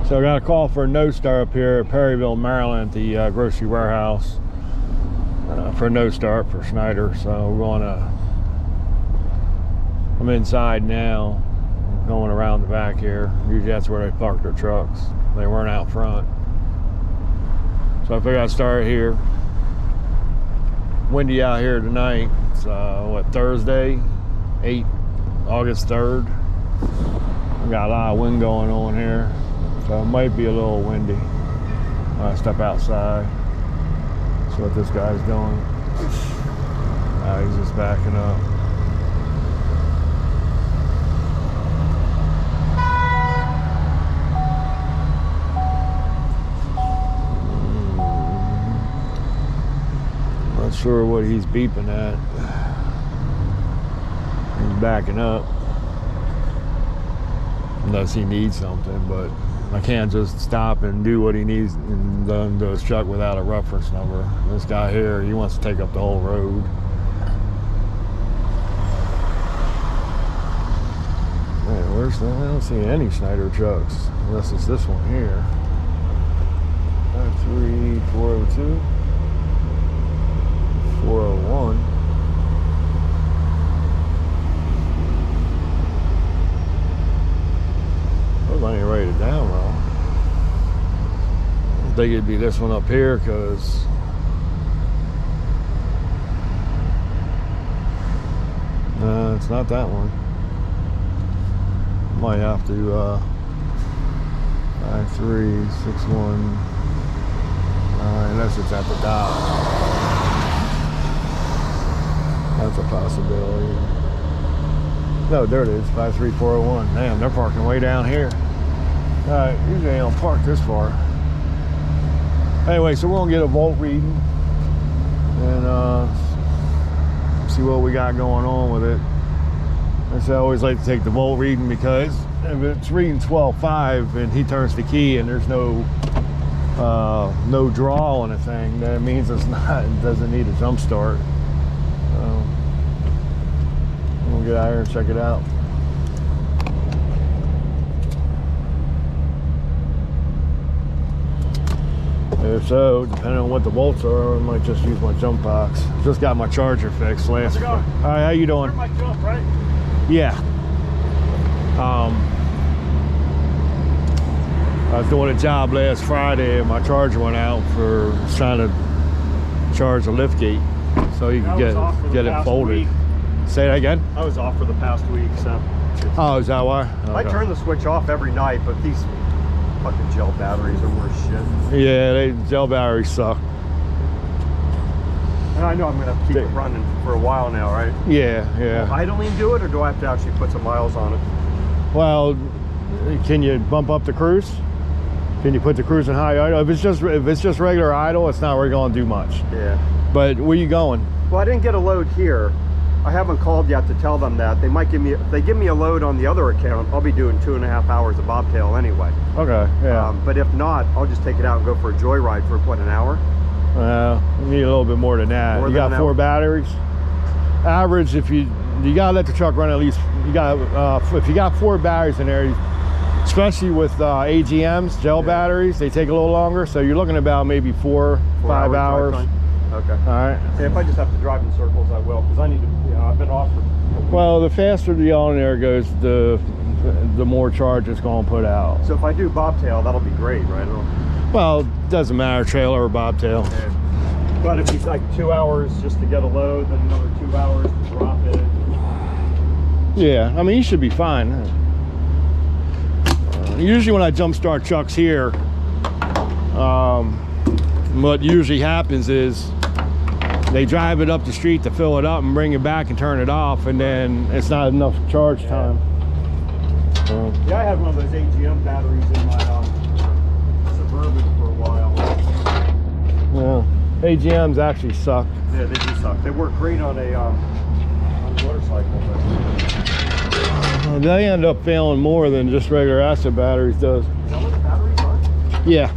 So I got a call for a no start up here at Perryville, Maryland, at the grocery warehouse for a no start for Schneider. So we're going to, I'm inside now, going around the back here. Usually that's where they park their trucks. They weren't out front. So I figured I'd start here. Windy out here tonight. It's what, Thursday, August 3rd. We got a lot of wind going on here. So it might be a little windy when I step outside. See what this guy's doing. He's just backing up. Not sure what he's beeping at. He's backing up. Unless he needs something, but I can't just stop and do what he needs and done to his truck without a reference number. This guy here, he wants to take up the whole road. Man, where's that? I don't see any Schneider trucks, unless it's this one here. 53402, 401. I didn't write it down wrong. I think it'd be this one up here because it's not that one. Might have to 5361 unless it's at the dock. That's a possibility. No, there it is, 53401. Damn, they're parking way down here. Usually they don't park this far. Anyway, so we're gonna get a volt reading and see what we got going on with it. I always like to take the volt reading because if it's reading 12.5 and he turns the key and there's no draw on the thing, then it means it doesn't need a jump start. So we'll get out here and check it out. If so, depending on what the volts are, I might just use my jump box. Just got my charger fixed last. How's it going? All right, how you doing? My jump, right? Yeah. I was doing a job last Friday and my charger went out for trying to charge a lift gate so you could get it folded. Week. Say that again? I was off for the past week, so. Oh, is that why? Okay. I turn the switch off every night, but these fucking gel batteries are worse shit. Yeah, gel batteries suck. And I know I'm gonna have to keep it running for a while now, right? Yeah. Will idling do it, or do I have to actually put some miles on it? Well, can you bump up the cruise? Can you put the cruise in high idle? If it's just regular idle, it's not really going to do much. Yeah. But where you going? Well, I didn't get a load here. I haven't called yet to tell them that. They might give me, if they give me a load on the other account, I'll be doing 2.5 hours of bobtail anyway. Okay, yeah. But if not, I'll just take it out and go for a joyride for what, an hour? You need a little bit more than that. You got 4 batteries. Average, if you gotta let the truck run at least. You got if you got 4 batteries in there, especially with AGMs, gel batteries, they take a little longer. So you're looking about maybe 4 or 5 hours. Okay. All right. Yeah, if I just have to drive in circles, I will, because I need to. You know, I've been off for. Well, the faster the alternator goes, the more charge it's going to put out. So if I do bobtail, that'll be great, right? Well, it doesn't matter, trailer or bobtail. Yeah. But if it's like 2 hours just to get a load, then another 2 hours to drop it. Yeah, I mean, you should be fine. Usually when I jump start trucks here, what usually happens is they drive it up the street to fill it up and bring it back and turn it off, and then it's not enough charge time. Yeah, I had one of those AGM batteries in my Suburban for a while. Yeah, AGMs actually suck. Yeah, they do suck. They work great on a motorcycle, but they end up failing more than just regular acid batteries does. Is that what the batteries are? Yeah.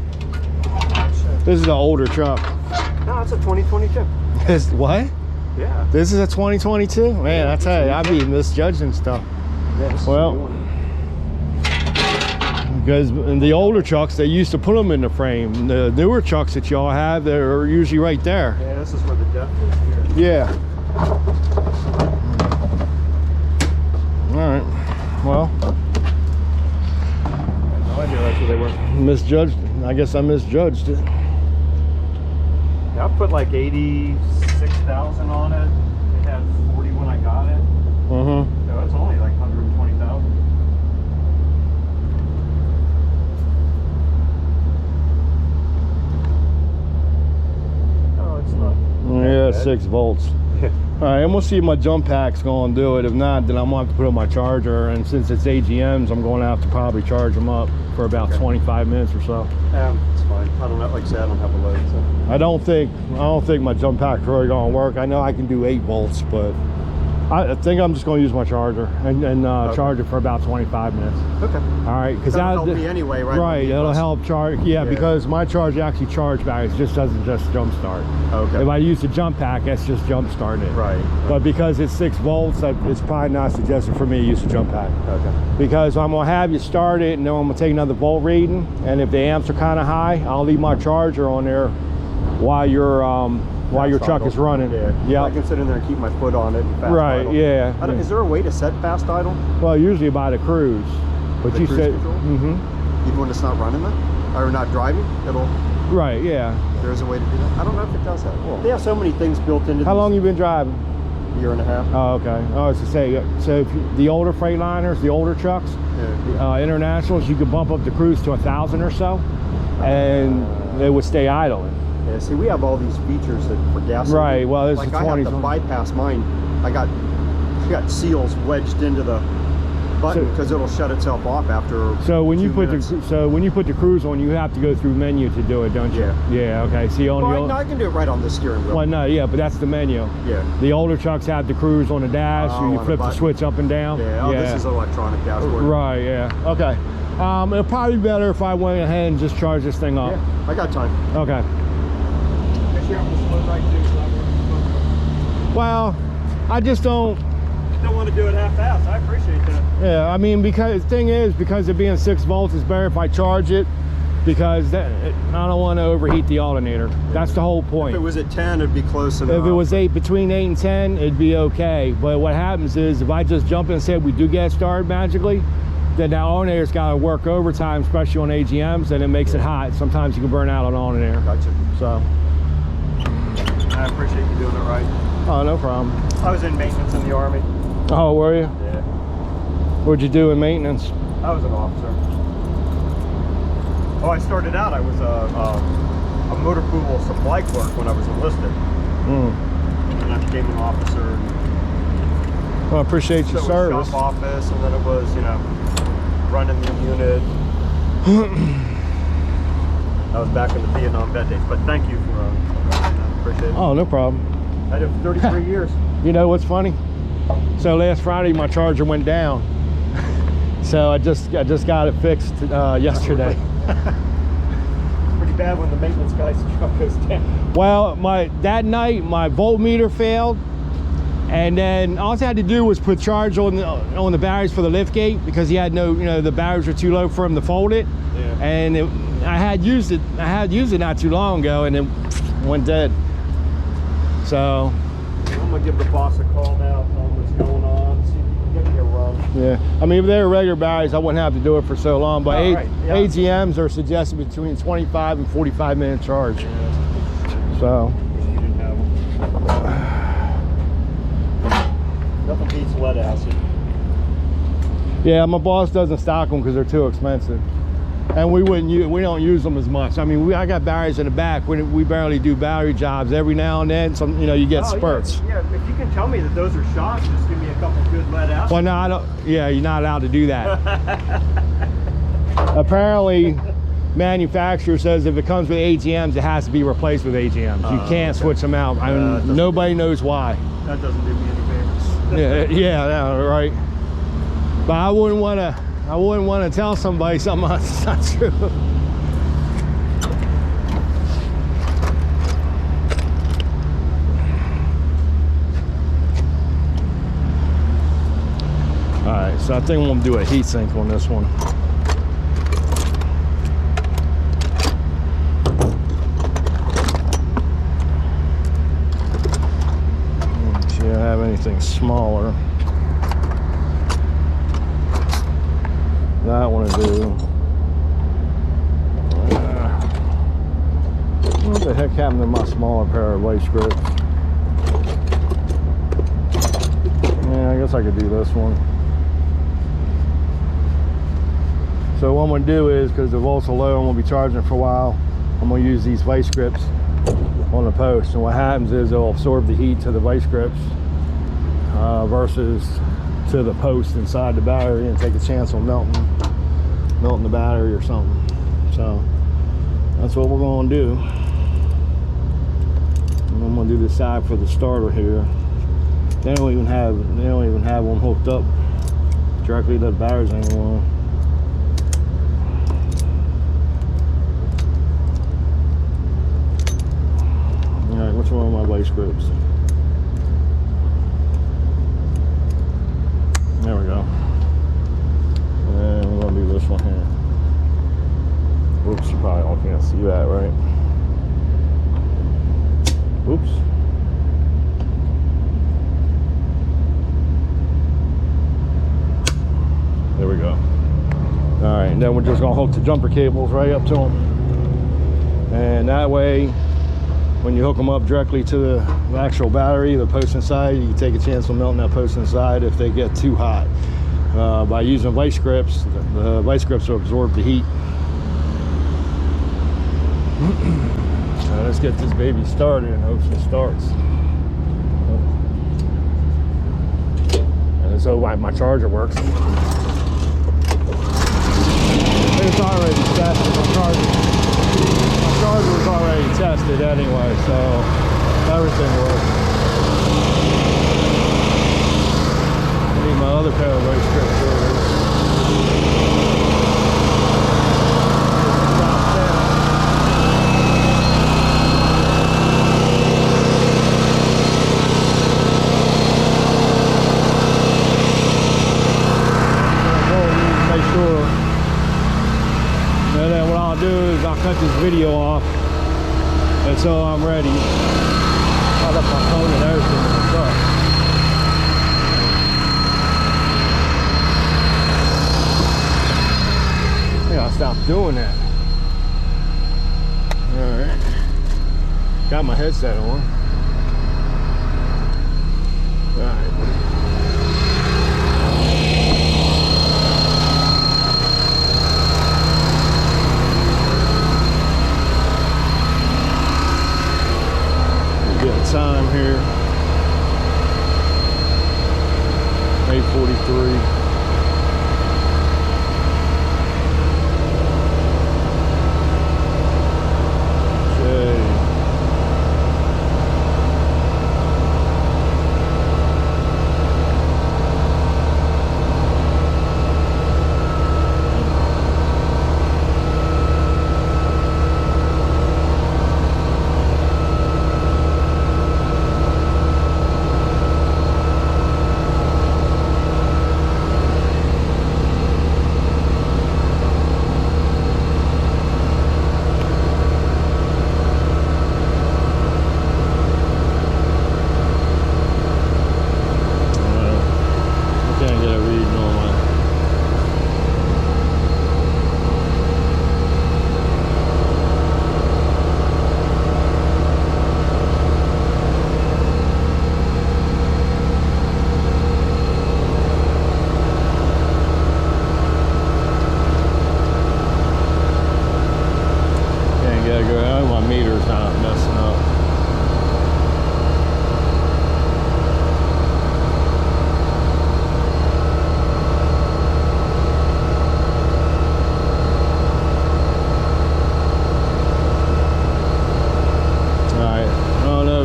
This is an older truck. No, it's a 2022. What? Yeah. This is a 2022? Man, I tell you, I be misjudging stuff. Yes. Well, Because in the older trucks, they used to put them in the frame. The newer trucks that y'all have, they're usually right there. Yeah, this is where the depth is here. Yeah. All right. Well, I had no idea that's where they were. misjudged. I guess I misjudged it. Yeah, I put like 86,000 on it. It had 40 when I got it. Mm-hmm. So it's only like 120,000. Oh, it's not. Yeah, bad. 6 volts. All right, and we'll see if my jump pack's going to do it. If not, then I'm going to have to put on my charger. And since it's AGMs, I'm going to have to probably charge them up for about 25 minutes or so. It's fine. I don't have, like I said, I don't have a load. So. I don't think my jump pack's really going to work. I know I can do 8 volts, but I think I'm just going to use my charger and Okay. charge it for about 25 minutes. Okay. All right, because That'll help me anyway, right? Right, it'll help charge. Yeah, because my charger actually charge batteries, just doesn't just jump start. Okay. If I use the jump pack, that's just jump starting it. Right. But because it's 6 volts, it's probably not suggested for me to use the jump pack. Okay. Because I'm gonna have you start it, and then I'm gonna take another volt reading, and if the amps are kind of high, I'll leave my charger on there while your truck is running. Yeah. I can sit in there and keep my foot on it and fast idle. Yeah. Is there a way to set fast idle? Well, usually by the cruise, but The you cruise said, control? Even when it's not running then? Or not driving? It'll... right, yeah. There's a way to do that. I don't know if it does that. They have so many things built into How long you been driving? A year and a half. Oh, okay. Oh, it's to say, so if the older Freightliners, the older trucks, Yeah. internationals, you could bump up the cruise to 1,000 or so, and they would stay idling. Yeah, see, we have all these features that for gasoline. Right, well, this like is I 20. have to bypass mine. I got seals wedged into the button because it'll shut itself off after. So when you 2 put minutes. the cruise on, you have to go through menu to do it, don't you? Yeah. Yeah. Okay. See, on Well, the no, I can do it right on the steering wheel. well, no, yeah, but that's the menu. Yeah. The older trucks have the cruise on the dash, Oh, and you on flip the the button. switch up and down. Yeah. Oh, this is electronic dashboard. Right. Yeah. Okay. It'll probably be better if I went ahead and just charge this thing up. Yeah, I got time. Okay. Well, I just don't want to do it half-assed. I appreciate that. Yeah, I mean, because the thing is, because it being 6 volts, it's better if I charge it, because I don't want to overheat the alternator. That's the whole point. If it was at 10, it'd be close enough. If it was between 8 and 10, it'd be okay. But what happens is, if I just jump in and say we do get started magically, then that alternator's got to work overtime, especially on AGMs, and it makes it hot. Sometimes you can burn out an alternator. Gotcha. So. I appreciate you doing it right. Oh, no problem. I was in maintenance in the Army. Oh, were you? Yeah. What'd you do in maintenance? I was an officer. Oh, I started out, I was a motor pool supply clerk when I was enlisted. And then I became an officer. Well, I appreciate your So it was service. shop office, and then it was, running the unit. I was back in the Vietnam vet days, but thank you for appreciate it. Oh, no problem. I did 33 years. You know what's funny? So last Friday my charger went down. So I just got it fixed yesterday. Pretty bad when the maintenance guy's truck goes down. Well, that night my voltmeter failed, and then all I had to do was put charge on the batteries for the lift gate, because he had no, the batteries were too low for him to fold it. Yeah. And I had used it not too long ago, and it went dead. So I'm gonna give the boss a call now, tell him what's going on, see if he can give me a run. yeah, I mean, if they were regular batteries, I wouldn't have to do it for so long. But Oh, right, yeah. AGMs are suggested between 25 and 45 minute charge. Yeah. So Wish you didn't have them. Nothing beats lead acid. yeah, my boss doesn't stock them because they're too expensive, and we don't use them as much. I mean, I got batteries in the back. We barely do battery jobs. Every now and then, you get spurts. Yeah, if you can tell me that those are shots, just give me a couple good lead acid. Well, no, I don't. Yeah, you're not allowed to do that. Apparently, manufacturer says if it comes with AGMs, it has to be replaced with AGMs. You can't switch them out. I mean, nobody knows why. That doesn't do me any favors. yeah, right. But I wouldn't want to tell somebody something that's not true. All right, so I think I'm gonna do a heat sink on this one. anything smaller. That one to do. What the heck happened to my smaller pair of vice grips? Yeah, I guess I could do this one. So what I'm going to do is, because the volts are low, I'm going to be charging for a while, I'm going to use these vice grips on the post. And what happens is they'll absorb the heat to the vice grips versus to the post inside the battery, and take a chance on melting the battery or something. So that's what we're going to do. And I'm going to do this side for the starter here. They don't even have one hooked up directly to the batteries anymore. Alright, which one are my vice grips? There we go. And we're gonna do this one here. Oops, you probably all can't see that, right? Oops. There we go. Alright, and then we're just gonna hook the jumper cables right up to them. And that way, when you hook them up directly to the actual battery, the post inside, you can take a chance on melting that post inside if they get too hot. By using vice grips, the vice grips will absorb the heat. So let's get this baby started and hope it starts. And so my charger works. It's already tested. My charger was already tested anyway, so everything works. I need my other pair of vice grips over. Make sure. And then what I'll do is I'll cut this video off until I'm ready. I'll up my phone and everything in the truck. I think I'll stop doing that. Alright. Got my headset on. Alright. Time here, 8:43.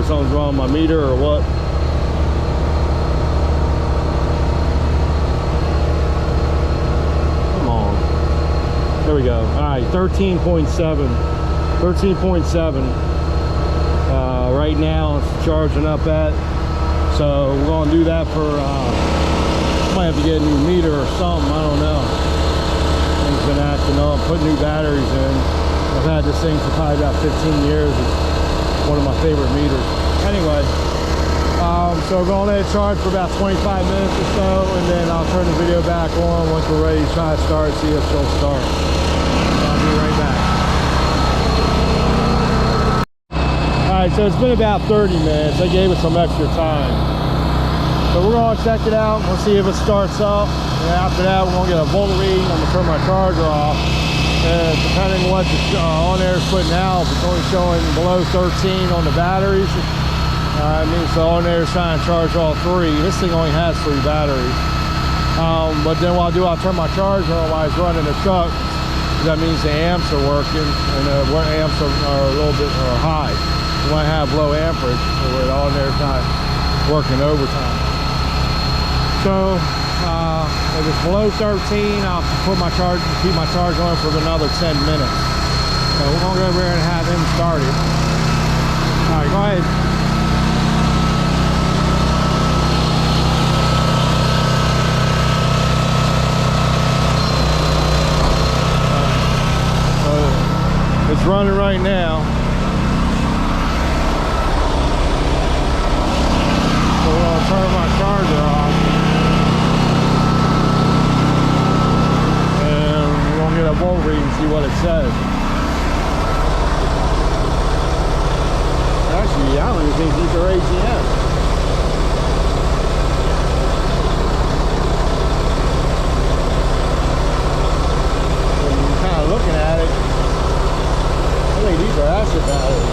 Something's wrong with my meter or what. Come on. There we go. All right, 13.7. 13.7. Right now it's charging up at. So we're gonna do that for, might have to get a new meter or something, I don't know. Things been acting up, put new batteries in. I've had this thing for probably about 15 years. It's one of my favorite meters. Anyway, So we're going to let it charge for about 25 minutes or so, and then I'll turn the video back on once we're ready to try to start, see if she'll start. I'll be right back. Alright, so it's been about 30 minutes. They gave us some extra time. So we're going to check it out. We'll see if it starts up. And after that, we're going to get a volt reading. I'm going to turn my charger off. And depending on what the on air is putting out, if it's only showing below 13 on the batteries, it means the on air is trying to charge all three. This thing only has 3 batteries. But then what I'll do, I'll turn my charger on while it's running the truck. That means the amps are working, and the amps are a little bit high. You want to have low amperage, so the on air is not working overtime. So if it's below 13, I'll put my charge, keep my charge on for another 10 minutes. So we're gonna go over there and have him started. All right, go ahead. It's running right now. So we're gonna turn my charger off. Get a volt read and see what it says. Actually, I don't even think these are AGM. When you're kind of looking at it, I think these are acid batteries.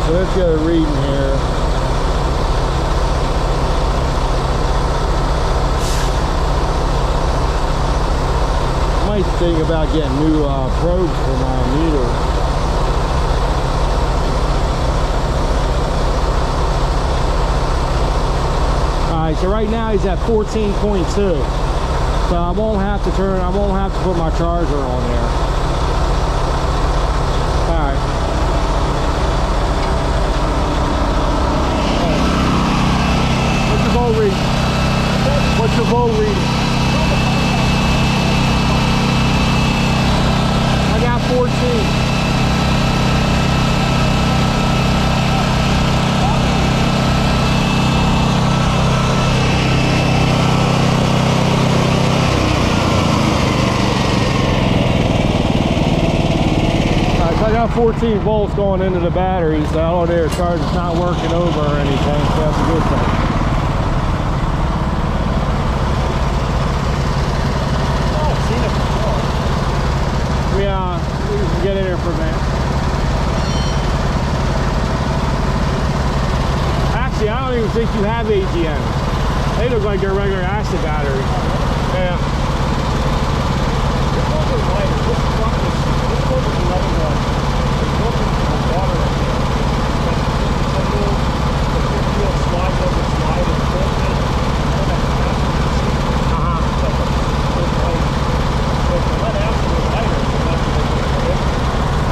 So let's get a reading here. I might think about getting new probes for my meter. Alright, so right now he's at 14.2. So I won't have to put my charger on there. Alright. Reading. What's your volt reading? I got 14. Alright, so I got 14 volts going into the battery, so all there charge is not working over or anything, so that's a good thing. We can get in there for a minute. Actually, I don't even think you have AGMs. They look like they're regular acid batteries. Yeah. This one is lighter. This one is another one. It's looking for water in there. It's a little slide over slide and pull it.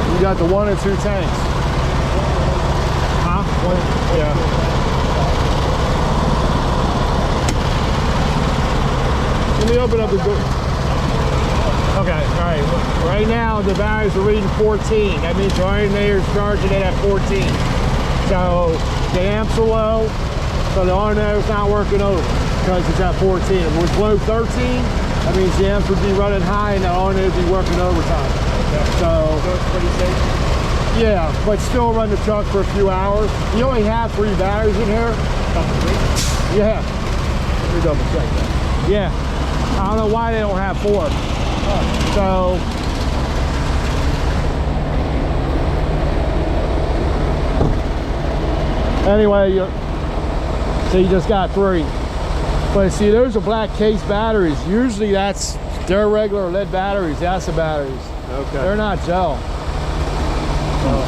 You got the 1 and 2 tanks. Huh? Yeah. Let me open up the door. Okay, all right. Right now the batteries are reading 14. That means the alternator is charging it at 14. So the amps are low, so the alternator is not working over because it's at 14. If it was below 13, that means the amps would be running high and the alternator would be working overtime. So it's pretty safe. Yeah, but still run the truck for a few hours. You only have 3 batteries in here. Yeah. Let me double check that. Yeah. I don't know why they don't have 4. So anyway, so you just got 3. But see, those are black case batteries. Usually they're regular lead batteries, acid batteries. Okay. They're not gel. Uh-oh.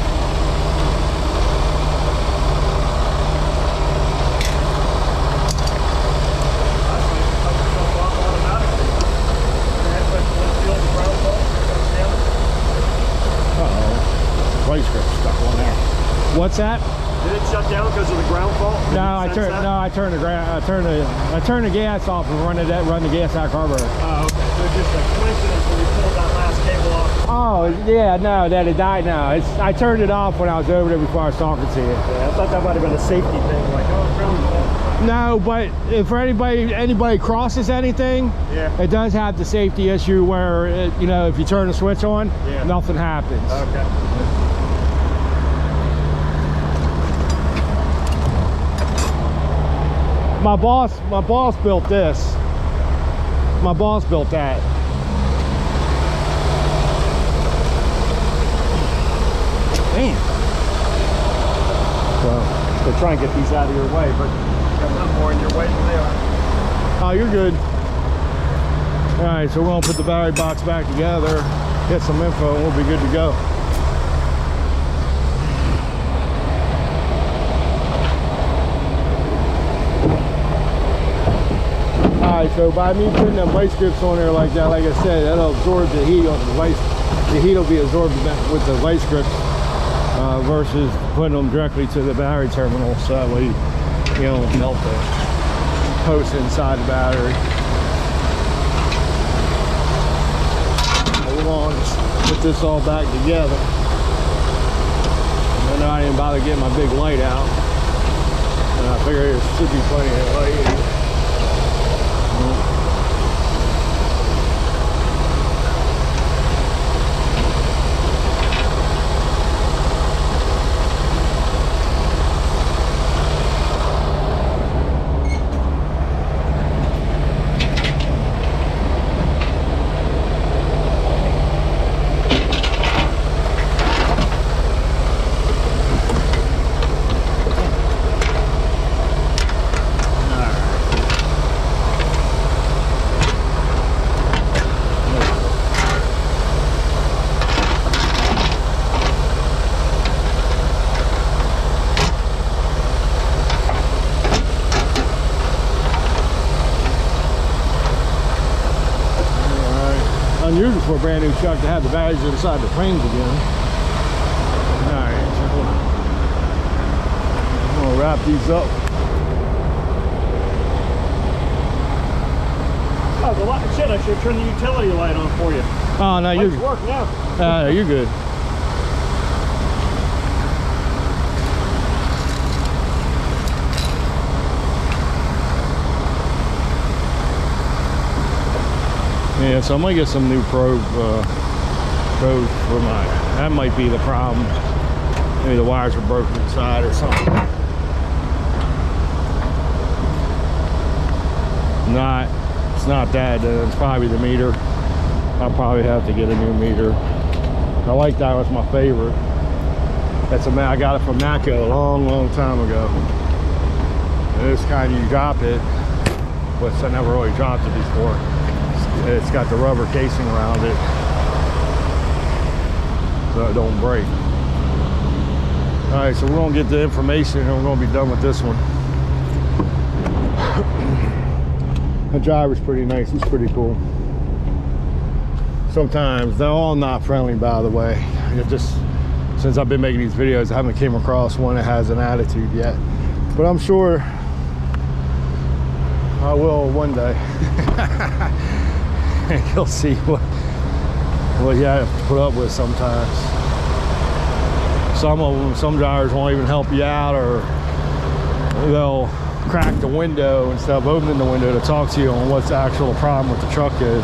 Vice grip stuck on there. What's that? Did it shut shut down because of the ground fault? I turned the gas off and run the gas out of carburetor. Oh, okay. So just a coincidence when you pulled that last cable off. Oh yeah, no, that it died now. I turned it off when I was over there before I was talking to you. Yeah, I thought that might have been a safety thing, like, oh, ground fault. No, but if anybody crosses anything, yeah, it does have the safety issue where you know, if you turn the switch on, yeah, nothing happens. Okay. My boss built this. My boss built that. Damn. Well, to try and get these out of your way, but got none more in your way than they are. Oh, you're good. All right, so we're gonna put the battery box back together, get some info, and we'll be good to go. Alright, so by me putting them vice grips on there like that, like I said, that'll absorb the heat on the vice. The heat will be absorbed with the vice grips versus putting them directly to the battery terminal, so that way you don't melt the post inside the battery. We're going to put this all back together. And I didn't bother getting my big light out. And I figure there should be plenty of light. Unusual for a brand new truck to have the batteries inside the frames again. Alright, so I'm gonna wrap these up. Oh, the light, shit, I should turn the utility light on for you. Oh, no, you're work now. you're good. Yeah, so I'm gonna get some new probes for my. That might be the problem. Maybe the wires are broken inside or something. It's not that. It's probably the meter. I'll probably have to get a new meter. I like that. Was my favorite. I got it from Naco a long time ago. And this kind you drop it, but I never really dropped it before. It's got the rubber casing around it so it don't break. All right, so we're gonna get the information and we're gonna be done with this one. The driver's pretty nice. He's pretty cool. Sometimes they're all not friendly, by the way. Just since I've been making these videos, I haven't came across one that has an attitude yet, but I'm sure I will one day. You'll see what you have to put up with sometimes. Some drivers won't even help you out, or they'll crack the window instead of opening the window to talk to you on what's the actual problem with the truck is.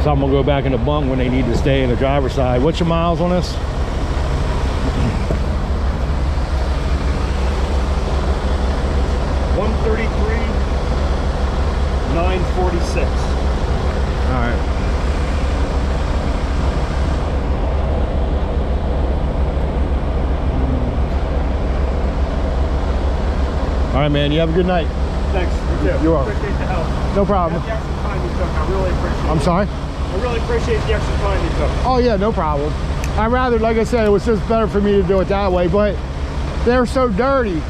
Some will go back in the bunk when they need to stay in the driver's side. What's your miles on this? 946. All right. All right, man. You have a good night. Thanks. You too. You're welcome. Appreciate the help. No problem. The extra time you took, I really appreciate it. I'm sorry? I really appreciate the extra time you took. Oh, yeah, no problem. I'd rather, like I said, it was just better for me to do it that way, but they're so dirty.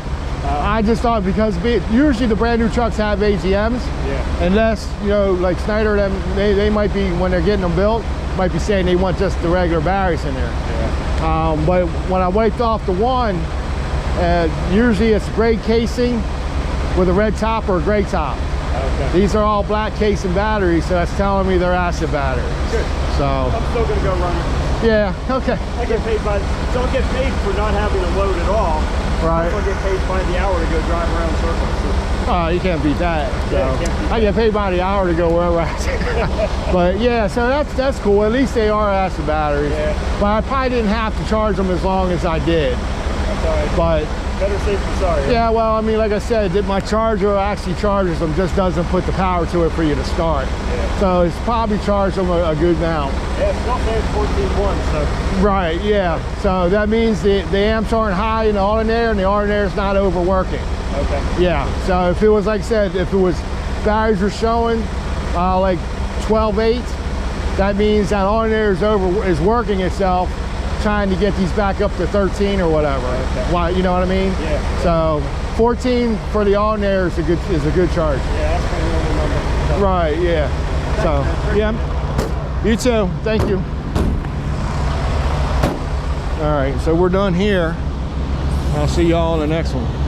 I just thought because usually the brand new trucks have ATMs, yeah. Unless, you know, like Snyder, they might be, when they're getting them built, might be saying they want just the regular batteries in there. Yeah. But when I wiped off the one, usually it's gray casing with a red top or a gray top. Okay. These are all black casing batteries, so that's telling me they're acid batteries. Good. So I'm still gonna go run it. yeah, okay. I get paid by, don't get paid for not having a load at all. Right. I get paid by the hour to go drive around circles. Oh, you can't beat that. So Yeah, you can't beat I get paid by the hour to go wherever I But yeah, so that's cool. At least they are acid batteries. Yeah. But I probably didn't have to charge them as long as I did. That's all right. But better safe than sorry. Right? yeah, well, I mean, like I said, my charger actually charges them, just doesn't put the power to it for you to start. Yeah. So it's probably charged them a good amount. Yeah, it's still saying 14.1, so. Right, yeah. So that means the amps aren't high in the alternator and the alternator is not overworking. Okay. Yeah, so if it was, like I said, if it was batteries were showing like 12.8, that means that alternator is working itself, trying to get these back up to 13 or whatever. Okay. Why, you know what I mean? Yeah. So 14 for the alternator is a good charge. Yeah, that's my normal number. So. Right, yeah. So yeah, you too. Thank you. All right, so we're done here. I'll see y'all in the next one.